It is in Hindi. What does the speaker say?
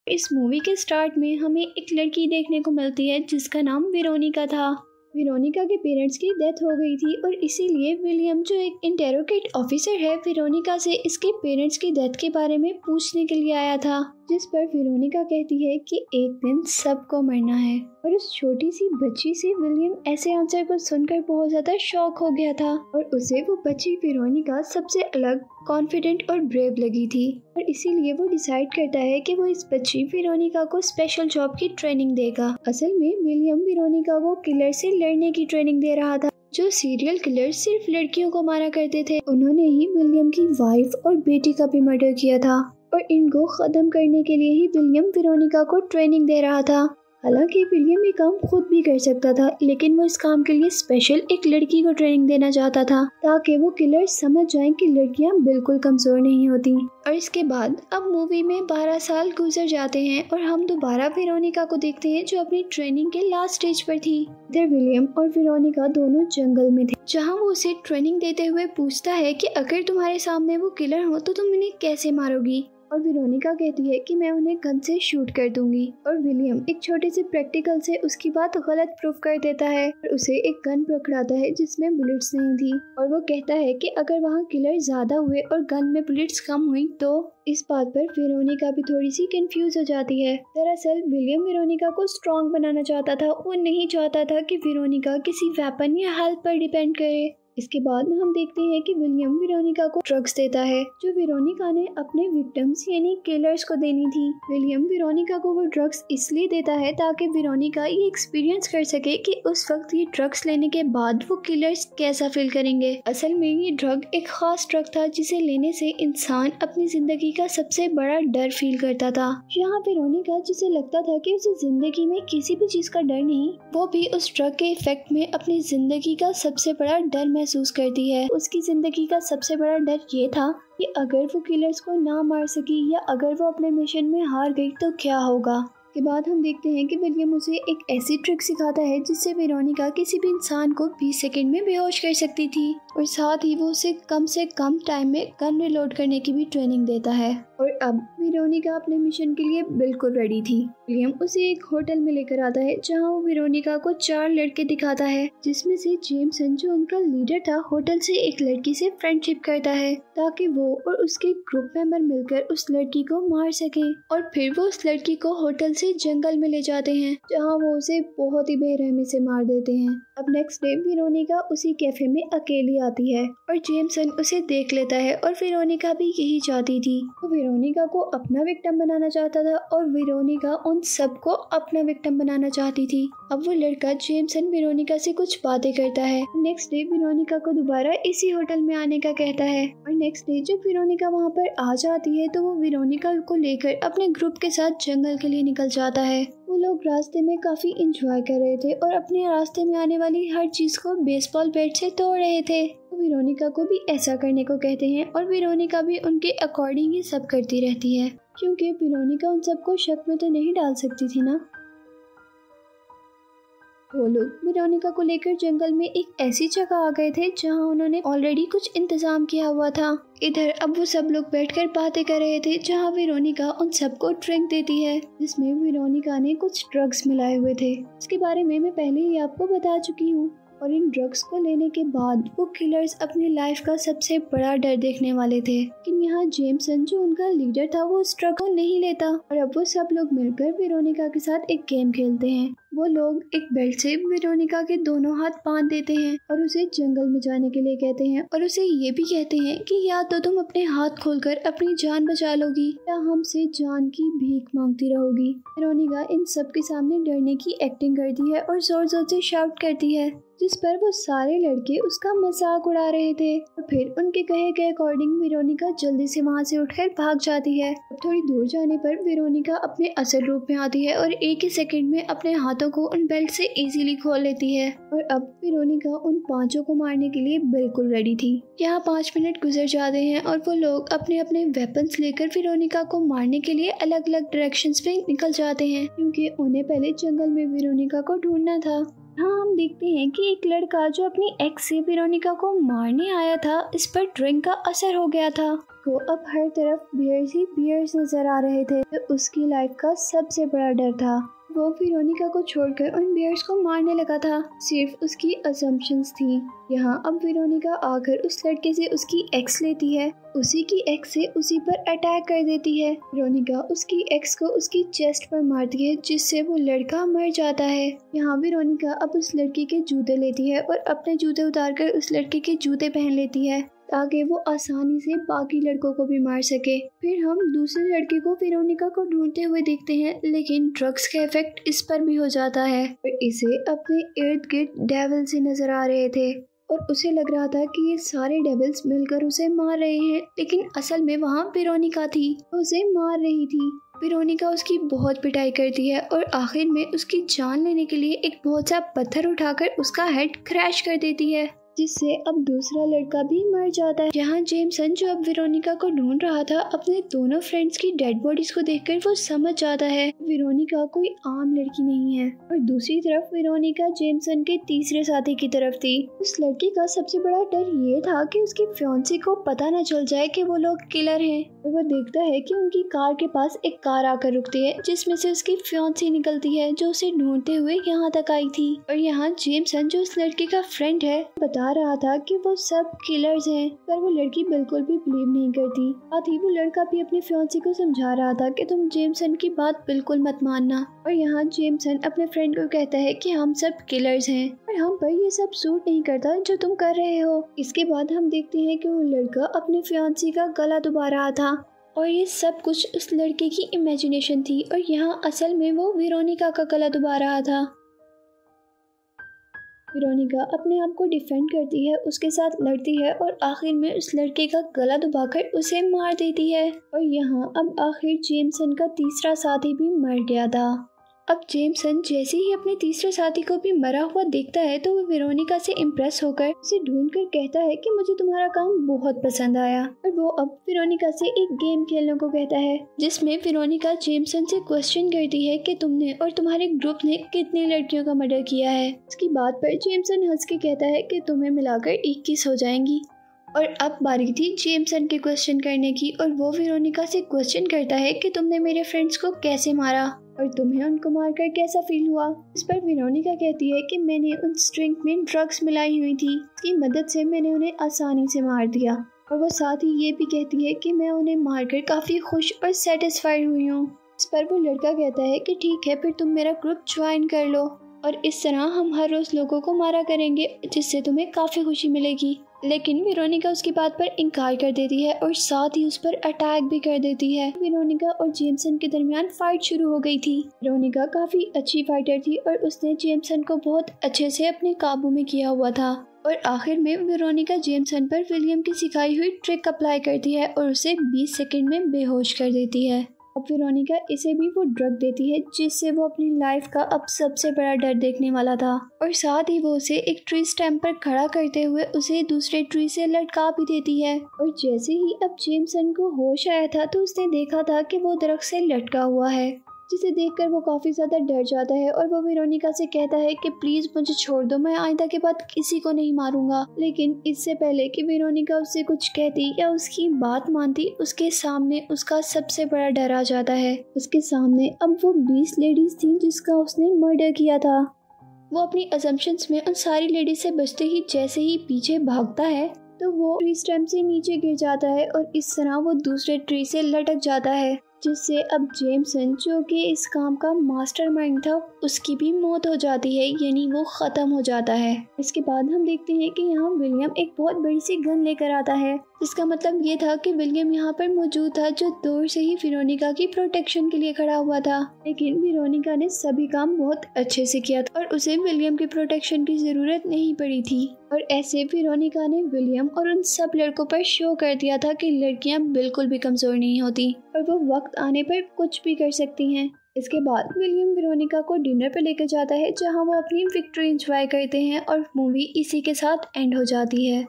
इस मूवी के स्टार्ट में हमें एक लड़की देखने को मिलती है जिसका नाम वेरोनिका था। वेरोनिका के पेरेंट्स की डेथ हो गई थी और इसीलिए विलियम जो एक इंटेरोगेट ऑफिसर है वेरोनिका से इसके पेरेंट्स की डेथ के बारे में पूछने के लिए आया था, जिस पर वेरोनिका कहती है कि एक दिन सबको मरना है। और उस छोटी सी बच्ची से विलियम ऐसे आंसर को सुनकर बहुत ज्यादा शॉक हो गया था और उसे वो बच्ची वेरोनिका सबसे अलग, कॉन्फिडेंट और ब्रेव लगी थी और इसीलिए वो डिसाइड करता है कि वो इस बच्ची वेरोनिका को स्पेशल जॉब की ट्रेनिंग देगा। असल में विलियम वेरोनिका को किलर से लड़ने की ट्रेनिंग दे रहा था। जो सीरियल किलर सिर्फ लड़कियों को मारा करते थे, उन्होंने ही विलियम की वाइफ और बेटी का भी मर्डर किया था और इनको खत्म करने के लिए ही विलियम वेरोनिका को ट्रेनिंग दे रहा था। हालांकि विलियम ये काम खुद भी कर सकता था, लेकिन वो इस काम के लिए स्पेशल एक लड़की को ट्रेनिंग देना चाहता था ताकि वो किलर समझ जाएं कि लड़कियां बिल्कुल कमजोर नहीं होती। और इसके बाद अब मूवी में 12 साल गुजर जाते हैं और हम दोबारा वेरोनिका को देखते हैं जो अपनी ट्रेनिंग के लास्ट स्टेज पर थी। इधर विलियम और वेरोनिका दोनों जंगल में थे, जहाँ वो उसे ट्रेनिंग देते हुए पूछता है कि अगर तुम्हारे सामने वो किलर हो तो तुम इन्हें कैसे मारोगी। और वेरोनिका कहती है कि मैं उन्हें गन से शूट कर दूंगी और विलियम एक छोटे से प्रैक्टिकल से उसकी बात गलत प्रूफ कर देता है और उसे एक गन पकड़ाता है जिसमें बुलेट्स नहीं थी और वो कहता है कि अगर वहाँ किलर ज्यादा हुए और गन में बुलेट्स कम हुई तो। इस बात पर वेरोनिका भी थोड़ी सी कंफ्यूज हो जाती है। दरअसल विलियम वेरोनिका को स्ट्रॉन्ग बनाना चाहता था, वो नहीं चाहता था कि वेरोनिका किसी वेपन या हेल्प पर डिपेंड करे। इसके बाद हम देखते हैं कि विलियम वेरोनिका को ड्रग्स देता है जो वेरोनिका ने अपने विक्टिम्स यानी किलर्स को देनी थी। विलियम वेरोनिका को वो ड्रग्स इसलिए देता है ताकि वेरोनिका ये एक्सपीरियंस कर सके कि उस वक्त ये ड्रग्स लेने के बाद वो किलर्स कैसा फील करेंगे। असल में ये ड्रग एक खास ड्रग था जिसे लेने से इंसान अपनी जिंदगी का सबसे बड़ा डर फील करता था। यहाँ वेरोनिका जिसे लगता था कि उसे जिंदगी में किसी भी चीज का डर नहीं, वो भी उस ड्रग के इफेक्ट में अपनी जिंदगी का सबसे बड़ा डर महसूस करती है। उसकी जिंदगी का सबसे बड़ा डर ये था कि अगर वो किलर्स को ना मार सकी या अगर वो अपने मिशन में हार गई तो क्या होगा। के बाद हम देखते हैं कि विलियम उसे एक ऐसी ट्रिक सिखाता है जिससे वेरोनिका किसी भी इंसान को 20 सेकंड में बेहोश कर सकती थी और साथ ही वो उसे कम से कम टाइम में गन रिलोड करने की भी ट्रेनिंग देता है। और अब वेरोनिका अपने मिशन के लिए बिल्कुल रेडी थी। विलियम उसे एक होटल में लेकर आता है जहां वो वेरोनिका को 4 लड़के दिखाता है, जिसमें से जेमसन जो उनका लीडर था होटल से एक लड़की से फ्रेंडशिप करता है ताकि वो और उसके ग्रुप मेंबर मिलकर उस लड़की को मार सकें। और फिर वो उस लड़की को होटल से जंगल में ले जाते हैं जहाँ वो उसे बहुत ही बेरहमी से मार देते हैं। अब नेक्स्ट डे वेरोनिका उसी कैफे में अकेली आती है और जेमसन उसे देख लेता है और वेरोनिका भी यही चाहती थी। वो वेरोनिका को अपना विक्टिम बनाना चाहता था और वेरोनिका उन सबको अपना विक्टिम बनाना चाहती थी। अब वो लड़का जेमसन वेरोनिका से कुछ बातें करता है। नेक्स्ट डे वेरोनिका को दोबारा इसी होटल में आने का कहता है और नेक्स्ट डे जब वेरोनिका वहाँ पर आ जाती है तो वो वेरोनिका को लेकर अपने ग्रुप के साथ जंगल के लिए निकल जाता है। वो लोग रास्ते में काफी एंजॉय कर रहे थे और अपने रास्ते में आने वाली हर चीज को बेसबॉल बैट से तोड़ रहे थे। तो वेरोनिका को भी ऐसा करने को कहते हैं और वेरोनिका भी उनके अकॉर्डिंग ही सब करती रहती है, क्योंकि वेरोनिका उन सबको शक में तो नहीं डाल सकती थी ना। वो लोग वेरोनिका को लेकर जंगल में एक ऐसी जगह आ गए थे जहां उन्होंने ऑलरेडी कुछ इंतजाम किया हुआ था। इधर अब वो सब लोग बैठकर बातें कर रहे थे जहां वेरोनिका उन सबको ड्रिंक देती है जिसमें वेरोनिका ने कुछ ड्रग्स मिलाए हुए थे। इसके बारे में मैं पहले ही आपको बता चुकी हूँ। और इन ड्रग्स को लेने के बाद वो किलर्स अपनी लाइफ का सबसे बड़ा डर देखने वाले थे। लेकिन यहाँ जेमसन जो उनका लीडर था वो इस ड्रग को नहीं लेता और अब वो सब लोग मिलकर वेरोनिका के साथ एक गेम खेलते हैं। वो लोग एक बेल्ट से वेरोनिका के दोनों हाथ बांध देते हैं और उसे जंगल में जाने के लिए कहते हैं और उसे ये भी कहते हैं कि या तो तुम अपने हाथ खोलकर अपनी जान बचा लोगी या हमसे जान की भीख मांगती रहोगी। वेरोनिका इन सब के सामने डरने की एक्टिंग करती है और जोर जोर से शाउट करती है, जिस पर वो सारे लड़के उसका मजाक उड़ा रहे थे। और फिर उनके कहे गए अकॉर्डिंग वेरोनिका जल्दी से वहाँ से उठकर भाग जाती है। थोड़ी दूर जाने पर वेरोनिका अपने असल रूप में आती है और एक ही सेकंड में अपने हाथों को उन बेल्ट से इजीली खोल लेती है। और अब वेरोनिका उन 5 को मारने के लिए बिल्कुल रेडी थी। यहाँ 5 मिनट गुजर जाते हैं और वो लोग अपने अपने वेपन्स लेकर वेरोनिका को मारने के लिए अलग अलग डायरेक्शंस पे निकल जाते हैं, क्योंकि उन्हें पहले जंगल में वेरोनिका को ढूंढना था। हाँ, हम देखते हैं कि एक लड़का जो अपनी एक्स से वेरोनिका को मारने आया था, इस पर ड्रिंक का असर हो गया था। तो अब हर तरफ बियर्स ही बियर्स नजर आ रहे थे। तो उसकी लाइफ का सबसे बड़ा डर था। वो वेरोनिका को छोड़कर उन बियर्स को मारने लगा था। सिर्फ उसकी असम्पशंस थी। यहाँ अब वेरोनिका आकर उस लड़के से उसकी एक्स लेती है। उसी की एक्स से उसी पर अटैक कर देती है। वेरोनिका उसकी एक्स को उसकी चेस्ट पर मारती है, जिससे वो लड़का मर जाता है। यहाँ वेरोनिका अब उस लड़की के जूते लेती है और अपने जूते उतारकर उस लड़के के जूते पहन लेती है, ताकि वो आसानी से बाकी लड़कों को भी मार सके। फिर हम दूसरे लड़के को वेरोनिका को ढूंढते हुए देखते हैं, लेकिन ड्रग्स का इफेक्ट इस पर भी हो जाता है और इसे अपने इर्द गिर्द डेविल से नजर आ रहे थे और उसे लग रहा था कि ये सारे डेविल्स मिलकर उसे मार रहे हैं, लेकिन असल में वहाँ वेरोनिका थी, उसे मार रही थी। वेरोनिका उसकी बहुत पिटाई करती है और आखिर में उसकी जान लेने के लिए एक बहुत सा पत्थर उठाकर उसका हेड क्रैश कर देती है, जिससे अब दूसरा लड़का भी मर जाता है। जहाँ जेमसन, जो अब वेरोनिका को ढूंढ रहा था, अपने दोनों फ्रेंड्स की डेड बॉडीज को देखकर वो समझ जाता है वेरोनिका कोई आम लड़की नहीं है। और दूसरी तरफ वेरोनिका जेमसन के तीसरे साथी की तरफ थी। उस लड़की का सबसे बड़ा डर ये था कि उसकी फियांसी को पता न चल जाए कि वो लोग किलर हैं। और वो देखता है कि उनकी कार के पास एक कार आकर रुकती है, जिसमें से उसकी फियांसी निकलती है, जो उसे ढूंढते हुए यहाँ तक आई थी। और यहाँ जेमसन, जो उस लड़की का फ्रेंड है, बता रहा था कि वो सब किलर्स हैं, पर वो लड़की बिल्कुल भी बिलीव नहीं करती। साथ ही वो लड़का भी अपनी फियांसी को समझा रहा था कि तुम जेमसन की बात बिल्कुल मत मानना। और यहाँ जेमसन अपने फ्रेंड को कहता है कि हम सब किलर्स हैं और हम पर ये सब सूट नहीं करता जो तुम कर रहे हो। इसके बाद हम देखते हैं कि वो लड़का अपनी फियांसी का गला दबा रहा था और ये सब कुछ उस लड़के की इमेजिनेशन थी और यहाँ असल में वो वेरोनिका का गला दबा रहा था। वेरोनिका अपने आप को डिफेंड करती है, उसके साथ लड़ती है और आखिर में उस लड़के का गला दबाकर उसे मार देती है। और यहाँ अब आखिर जेमसन का तीसरा साथी भी मर गया था। अब जेमसन जैसे ही अपने तीसरे साथी को भी मरा हुआ देखता है, तो वो वेरोनिका से इम्प्रेस होकर उसे ढूंढकर कहता है कि मुझे तुम्हारा काम बहुत पसंद आया। और वो अब वेरोनिका से एक गेम खेलने को कहता है, जिसमें वेरोनिका जेमसन से क्वेश्चन करती है कि तुमने और तुम्हारे ग्रुप ने कितनी लड़कियों का मर्डर किया है। इसकी बात पर जेमसन हंस के कहता है कि तुम्हें मिलाकर 21 हो जाएंगी। और अब बारी थी जेमसन के क्वेश्चन करने की और वो वेरोनिका से क्वेश्चन करता है कि तुमने मेरे फ्रेंड्स को कैसे मारा और तुम्हें उनको मारकर कैसा फील हुआ। इस पर वेरोनिका कहती है कि मैंने उन स्ट्रिंग में ड्रग्स मिलाई हुई थी, इसकी मदद से मैंने उन्हें आसानी से मार दिया। और वो साथ ही ये भी कहती है कि मैं उन्हें मारकर काफ़ी खुश और सेटिस्फाइड हुई हूँ। इस पर वो लड़का कहता है कि ठीक है, फिर तुम मेरा ग्रुप ज्वाइन कर लो और इस तरह हम हर रोज़ लोगों को मारा करेंगे, जिससे तुम्हें काफ़ी खुशी मिलेगी। लेकिन वेरोनिका उसकी बात पर इनकार कर देती है और साथ ही उस पर अटैक भी कर देती है। वेरोनिका और जेमसन के दरमियान फाइट शुरू हो गई थी। वेरोनिका काफ़ी अच्छी फाइटर थी और उसने जेमसन को बहुत अच्छे से अपने काबू में किया हुआ था। और आखिर में वेरोनिका जेमसन पर विलियम की सिखाई हुई ट्रिक अप्लाई करती है और उसे 20 सेकंड में बेहोश कर देती है। अब वेरोनिका इसे भी वो ड्रग देती है, जिससे वो अपनी लाइफ का अब सबसे बड़ा डर देखने वाला था। और साथ ही वो उसे एक ट्री स्टैम्प पर खड़ा करते हुए उसे दूसरे ट्री से लटका भी देती है। और जैसे ही अब जेमसन को होश आया था, तो उसने देखा था कि वो दरख्त से लटका हुआ है, जिसे देखकर वो काफ़ी ज़्यादा डर जाता है और वो वेरोनिका से कहता है कि प्लीज़ मुझे छोड़ दो, मैं आइंदा के बाद किसी को नहीं मारूंगा। लेकिन इससे पहले कि वेरोनिका उससे कुछ कहती या उसकी बात मानती, उसके सामने उसका सबसे बड़ा डर आ जाता है। उसके सामने अब वो 20 लेडीज थी जिसका उसने मर्डर किया था। वो अपनी असम्पशंस में उन सारी लेडीज से बचते ही जैसे ही पीछे भागता है, तो वो ट्री स्टैम्प से नीचे गिर जाता है और इस तरह वो दूसरे ट्री से लटक जाता है, जिससे अब जेमसन, जो कि इस काम का मास्टरमाइंड था, उसकी भी मौत हो जाती है, यानी वो ख़त्म हो जाता है। इसके बाद हम देखते हैं कि यहाँ विलियम एक बहुत बड़ी सी गन लेकर आता है, जिसका मतलब ये था कि विलियम यहाँ पर मौजूद था, जो दूर से ही वेरोनिका की प्रोटेक्शन के लिए खड़ा हुआ था। लेकिन वेरोनिका ने सभी काम बहुत अच्छे से किया था और उसे विलियम की प्रोटेक्शन की ज़रूरत नहीं पड़ी थी। और ऐसे वेरोनिका ने विलियम और उन सब लड़कों पर शो कर दिया था कि लड़कियां बिल्कुल भी कमज़ोर नहीं होती और वो वक्त आने पर कुछ भी कर सकती हैं। इसके बाद विलियम वेरोनिका को डिनर पर लेकर जाता है, जहां वो अपनी विक्ट्री एंजॉय करते हैं और मूवी इसी के साथ एंड हो जाती है।